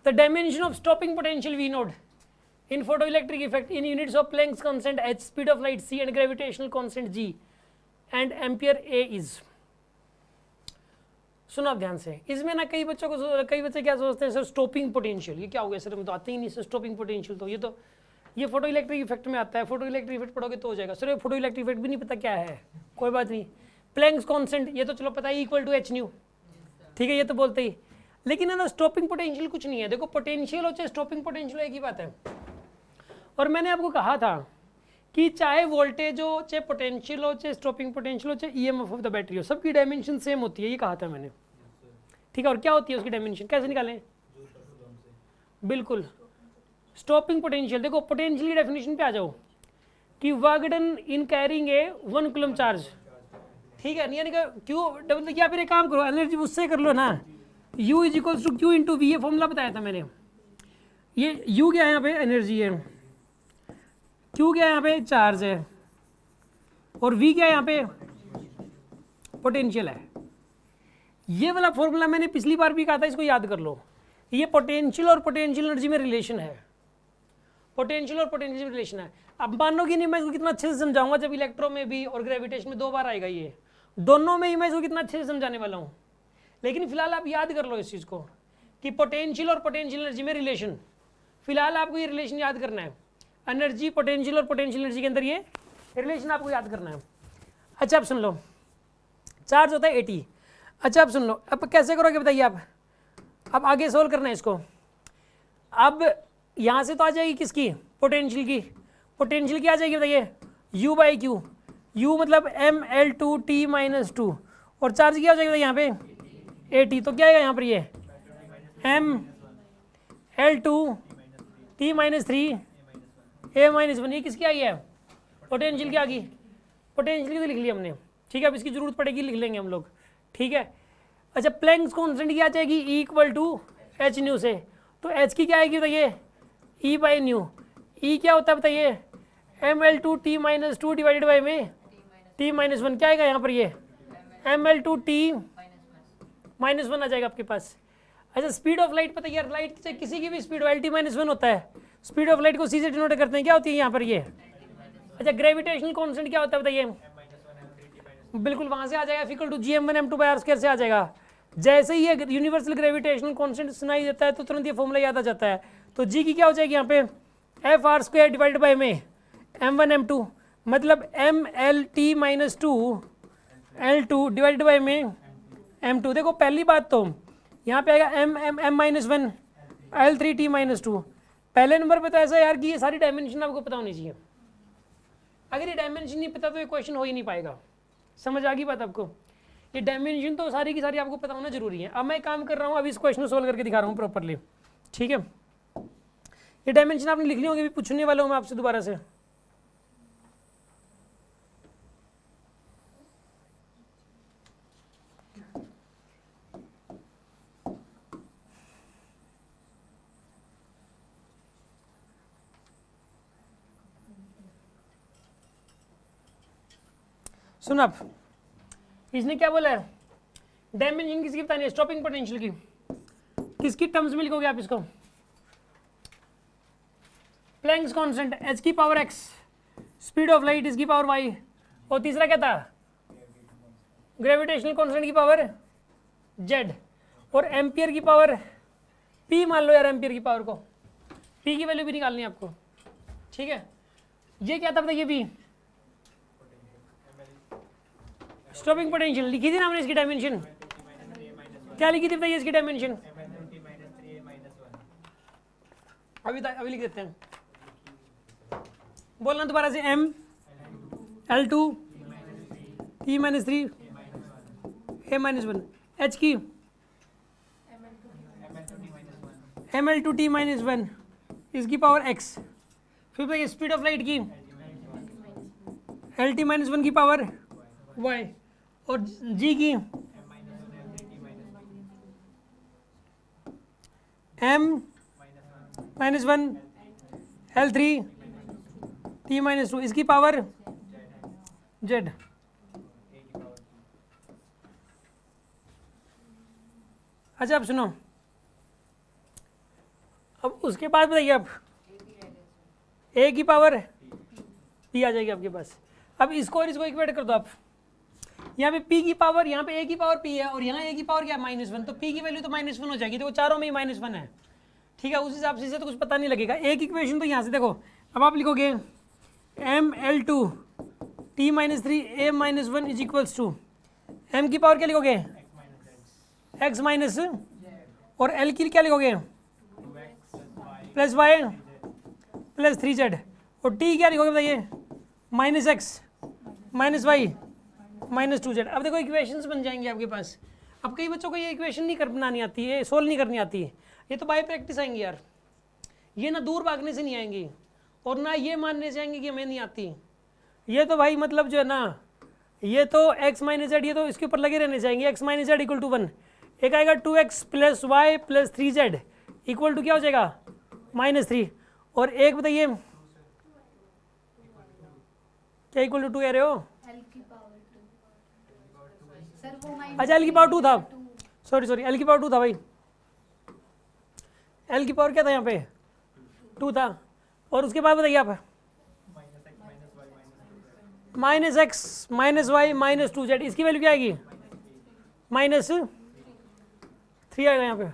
The dimension of stopping potential we note in photoelectric effect in units of Planck's constant h, speed of light c, and gravitational constant g, and ampere a is. सुनो आप ध्यान से, इसमें ना कई बच्चे क्या सोचते हैं सर स्टॉपिंग पोटेंशियल, ये क्या हो गया सर, हमें तो आते ही नहीं सर स्टॉपिंग पोटेंशियल, तो ये फोटो इलेक्ट्रिक इफेक्ट में आता है, फोटो इलेक्ट्रिक इफेक्ट पढ़ोगे तो हो जाएगा सर, ये फोटो इलेक्ट्रिक इफेक्ट भी नहीं पता क्या है, कोई बात नहीं। प्लैंक्स कांस्टेंट ये तो चलो पता है इक्वल टू एच न्यू, ठीक है ये तो बोलते ही, लेकिन है ना स्टॉपिंग पोटेंशियल कुछ नहीं है। देखो पोटेंशियल हो चाहे स्टॉपिंग पोटेंशियल एक ही बात है। और मैंने आपको कहा था कि चाहे वोल्टेज हो, चाहे पोटेंशियल हो, चाहे स्टॉपिंग पोटेंशियल हो, चाहे ईएमएफ ऑफ द बैटरी हो, सबकी डायमेंशन सेम होती है, ये कहा था मैंने, ठीक है। और क्या होती है उसकी डायमेंशन, कैसे निकालें? बिल्कुल स्टॉपिंग पोटेंशियल, देखो पोटेंशियल की डेफिनेशन पे आ जाओ कि work done in carrying a 1 coulomb charge, ठीक है, यानी कि क्यू, या फिर एक काम करो एनर्जी उससे कर लो ना, U is equals to Q into V, ये फॉर्मूला बताया था मैंने। ये U क्या है यहाँ पे, एनर्जी है, Q क्या है यहाँ पे, चार्ज है, और V क्या है यहाँ पे, पोटेंशियल है। ये वाला फॉर्मूला मैंने पिछली बार भी कहा था, इसको याद कर लो। ये पोटेंशियल और पोटेंशियल एनर्जी में रिलेशन है, पोटेंशियल और पोटेंशियल रिलेशन है। अब मानोगे नहीं मैं इसको कितना अच्छे से समझाऊंगा, जब इलेक्ट्रो में भी और ग्रेविटेशन में 2 बार आएगा, ये दोनों में ही मैं इसको कितना अच्छे से समझाने वाला हूँ। लेकिन फिलहाल आप याद कर लो इस चीज़ को कि पोटेंशियल और पोटेंशियल एनर्जी में रिलेशन, फिलहाल आपको ये रिलेशन याद करना है, एनर्जी पोटेंशियल और पोटेंशियल एनर्जी के अंदर ये रिलेशन आपको याद करना है। अच्छा अब सुन लो, चार्ज होता है 80। अच्छा अब सुन लो, अब कैसे करोगे बताइए आप, अब आगे सोल्व करना है इसको। अब यहाँ से तो आ जाएगी किसकी, पोटेंशियल की, पोटेंशियल की आ जाएगी बताइए U बाई क्यू, U मतलब mL2t-2, और चार्ज क्या हो जाएगा यहाँ पे 80, तो क्या आएगा यहाँ पर ये mL2t-3 a-1, ये किसकी आई है, पोटेंशियल की आ गई, पोटेंशियल की तो लिख लिया हमने, ठीक है। अब इसकी जरूरत पड़ेगी लिख लेंगे हम लोग, ठीक है। अच्छा प्लैंक्स कांस्टेंट की आ जाएगी E equal to H nu से, तो H की क्या आएगी बताइए E बाई न्यू, E क्या होता है बताइए mL2t-2 डिवाइडेड बाई में t-1, क्या आएगा यहाँ पर ये mL2t-1 आ जाएगा आपके पास। अच्छा स्पीड ऑफ लाइट पता है यार, लाइट चाहे किसी की भी स्पीड L-1 होता है, स्पीड ऑफ लाइट को C से डिनोट करते हैं, क्या होती है यहाँ पर ये। अच्छा ग्रेविटेशनल कांस्टेंट क्या होता है बताइए, बिल्कुल वहाँ से आ जाएगा इक्वल टू gm1m2/r² से आ जाएगा। जैसे ही ये यूनिवर्सल ग्रेविटेशनल कांस्टेंट सुनाई देता है तो तुरंत ये फॉर्मूला याद आ जाता है। तो जी की क्या हो जाएगी यहाँ पे FR² डिवाइडेड बाई में m1m2, मतलब mLt-2 L2 डिवाइडेड बाई में m2। देखो पहली बात तो यहाँ पे आएगा m-1 L3t-2, पहले नंबर पे तो ऐसा यार कि ये सारी डायमेंशन आपको पता होनी चाहिए, अगर ये डायमेंशन नहीं पता तो ये क्वेश्चन हो ही नहीं पाएगा। समझ आ गई बात आपको, ये डायमेंशन तो सारी की सारी आपको पता होना जरूरी है। अब मैं काम कर रहा हूँ, अभी इस क्वेश्चन को सोल्व करके दिखा रहा हूँ प्रॉपरली, ठीक है। ये डायमेंशन आपने लिखनी होगी, भी पूछने वाला हूँ मैं आपसे दोबारा से। सुन आप, इसने क्या बोला है, डायमेंशन किसकी बतानी है, स्टॉपिंग पोटेंशियल की, किसकी टर्म्स में लिखोगे आप इसको, प्लैंक्स कांस्टेंट h की power x, speed of light इसकी पावर y, और तीसरा क्या था ग्रेविटेशनल कांस्टेंट की पावर z, और एम्पियर की पावर p, मान लो यार एम्पियर की पावर को, p की वैल्यू भी निकालनी है आपको, ठीक है। ये क्या था बताइए, v स्टॉपिंग पोटेंशियल लिखी थी ना हमने, इसकी डायमेंशन क्या लिखी थी बताइए, इसकी डायमेंशन अभी लिख देते हैं, बोलना दोबारा से mL2t-3 a-1, h की mL2t-1 इसकी पावर x, फिर बताइए स्पीड ऑफ लाइट की L-1 की पावर y, और g की m-1 L3t-2 इसकी पावर z। अच्छा अब सुनो, अब उसके बाद बताइए आप ए की पावर पी आ जाएगी आपके पास। अब इसको और इसको इक्वेट कर दो आप, यहाँ पे p की पावर, यहाँ पे a की पावर p है और यहाँ a की पावर क्या है -1, तो p की वैल्यू तो -1 हो जाएगी। देखो चारों में ही -1 है, ठीक है। उस हिसाब से तो कुछ पता नहीं लगेगा। एक इक्वेशन तो यहाँ से देखो, अब आप लिखोगे ml2 t-3 a-1 is equals to m की पावर क्या लिखोगे x माइनस, और l की क्या लिखोगे +y +3z, और t क्या लिखोगे बताइए -x -y -2z। अब देखो इक्वेशंस बन जाएंगे आपके पास। अब कई बच्चों को ये इक्वेशन नहीं कर बनानी आती है, सोल्व नहीं करनी आती है, ये तो बाय प्रैक्टिस आएंगी यार। ये ना दूर भागने से नहीं आएंगी और ना ये मानने से आएंगे कि हमें नहीं आती। ये तो भाई मतलब जो है ना, ये तो x -z, ये तो इसके ऊपर लगे रहने चाहिए। x -z इक्वल टू 1, एक आएगा 2x + y + 3z equal to क्या हो जाएगा -3, और एक बताइए क्या इक्वल टू 2 कह रहे हो? अच्छा एल की पावर 2 था, सॉरी एल की पावर 2 था भाई, एल की पावर क्या था यहाँ पे 2 था। और उसके बाद बताइए आप -x -y -2z, इसकी वैल्यू क्या आएगी -3 आएगा यहाँ पे।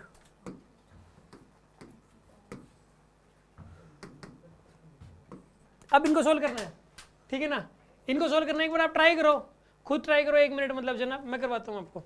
अब इनको सोल्व करना है, ठीक है ना, इनको सोल्व करना है। एक बार आप ट्राई करो, खुद ट्राई करो 1 मिनट, मतलब जो ना मैं करवाता हूँ आपको।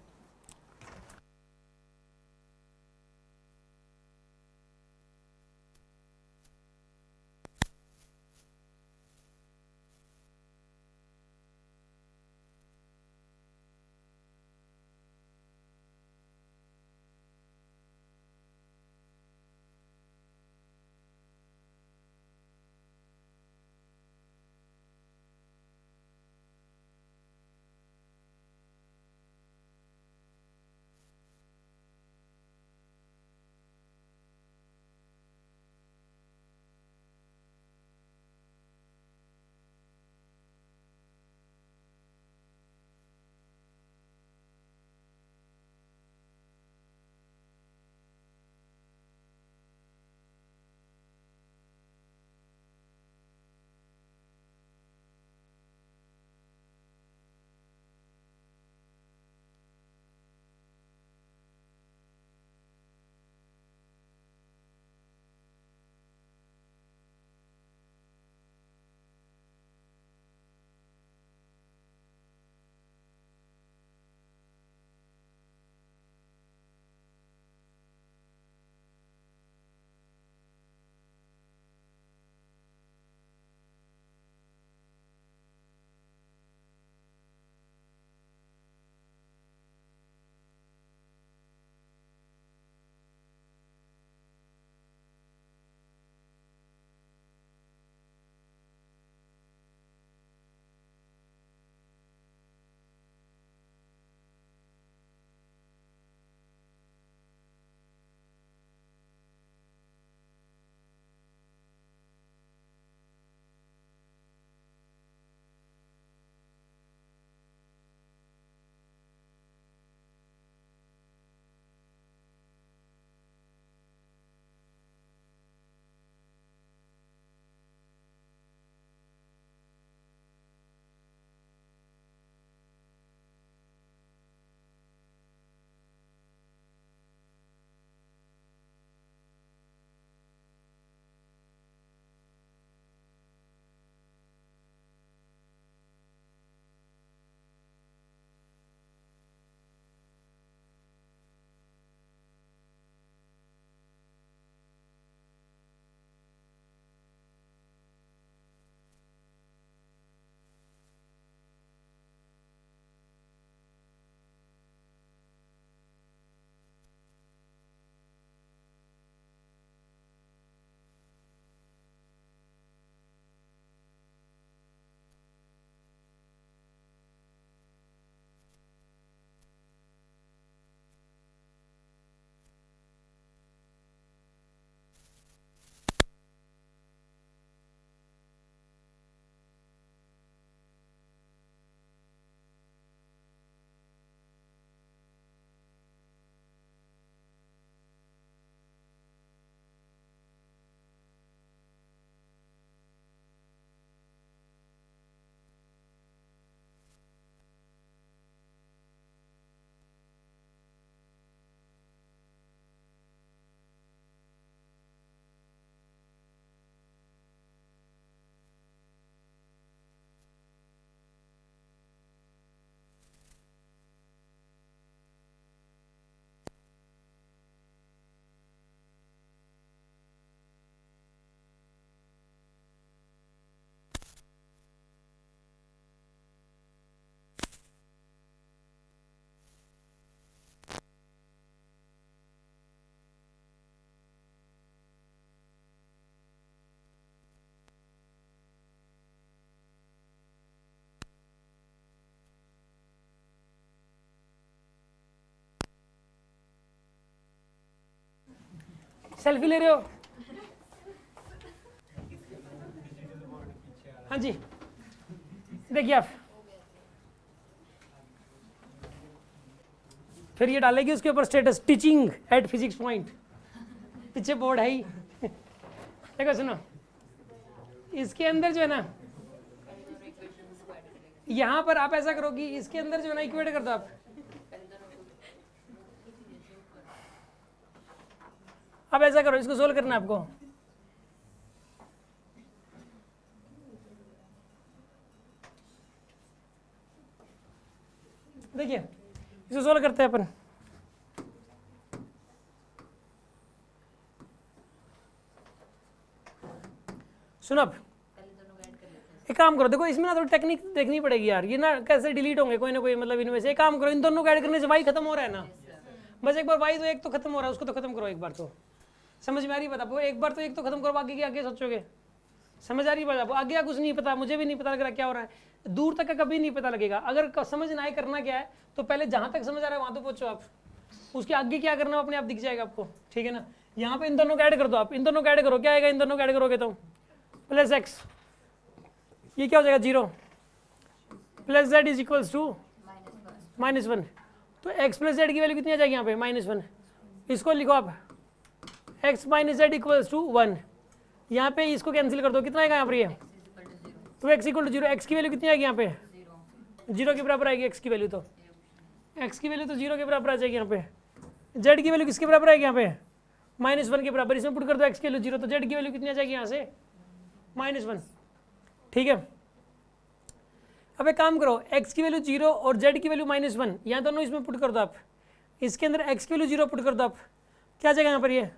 सेल्फी ले रहे हो? हाँ जी, देखिए आप, फिर ये डालेगी उसके ऊपर status teaching eight physics point, पीछे बोर्ड है ही। देखो सुनो, इसके अंदर जो है ना, यहाँ पर आप ऐसा करो कि इसके अंदर जो है ना इक्वेट कर दो आप ऐसा करो, इसको सोल्व करना है आपको। देखिए इसको सोल्व करते हैं अपन। सुनो अब एक काम करो, देखो इसमें ना थोड़ी टेक्निक देखनी पड़ेगी यार, ये ना कैसे डिलीट होंगे कोई ना कोई, मतलब इनमें से एक काम करो, इन दोनों को ऐड करने से वाई खत्म हो रहा है ना, बस एक बार वाई तो एक तो खत्म हो रहा है, उसको तो खत्म करो एक बार। तो समझ में आ रही बात आपको? एक बार तो एक तो खत्म करो, बाकी के आगे सोचोगे। समझ आ रही बात आपको? आगे कुछ नहीं पता, मुझे भी नहीं पता लग रहा क्या हो रहा है, दूर तक का कभी नहीं पता लगेगा। अगर समझ ना आए करना क्या है, तो पहले जहां तक समझ आ रहा है वहां तो पहुंचो आप, उसके आगे क्या करना अपने आप दिख जाएगा आपको, ठीक है ना। यहाँ पे इन दोनों को ऐड कर दो आप, इन दोनों को ऐड करो, क्या आएगा? इन दोनों को ऐड करोगे तो प्लस एक्स, ये क्या हो जाएगा 0, plus Z is equals to -1। तो एक्स प्लस जेड की वैल्यू कितनी आ जाएगी यहाँ पे? -1। इसको लिखो आप x minus Z equals to 1। यहाँ पे इसको कैंसिल कर दो, कितना आएगा यहाँ पर? ये तो x इक्वल टू 0, एक्स की वैल्यू कितनी आएगी यहाँ पे? 0 के बराबर आएगी एक्स की वैल्यू, तो एक्स की वैल्यू तो 0 के बराबर आ जाएगी यहाँ पे। जेड की वैल्यू किसके बराबर आएगी यहाँ पे? -1 के बराबर। इसमें पुट कर दो एक्स की वैल्यू 0, तो जेड की वैल्यू कितनी आ जाएगी यहाँ से? -1, ठीक है। अब एक काम करो, x की वैल्यू 0 और z की वैल्यू -1, यहाँ दोनों इसमें पुट कर दो आप। इसके अंदर x की वैल्यू 0 पुट कर दो आप, क्या आ जाएगा यहाँ पर? ये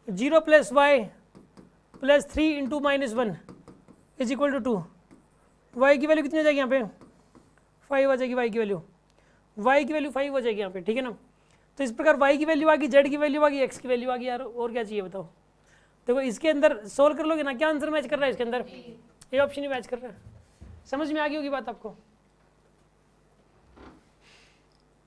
0 + y + 3 × -1 is equal to 2। y की वैल्यू कितनी आ जाएगी यहाँ पे? 5 आ जाएगी y की वैल्यू, y की वैल्यू 5 हो जाएगी यहाँ पे, ठीक है ना। तो इस प्रकार y की वैल्यू आ गई, z की वैल्यू आ गई, x की वैल्यू आ गई। यार और क्या चाहिए बताओ? देखो इसके अंदर सोल्व कर लोगे ना, क्या आंसर मैच कर रहा है इसके अंदर? ये ऑप्शन ही मैच कर रहा है। समझ में आ गई होगी बात आपको?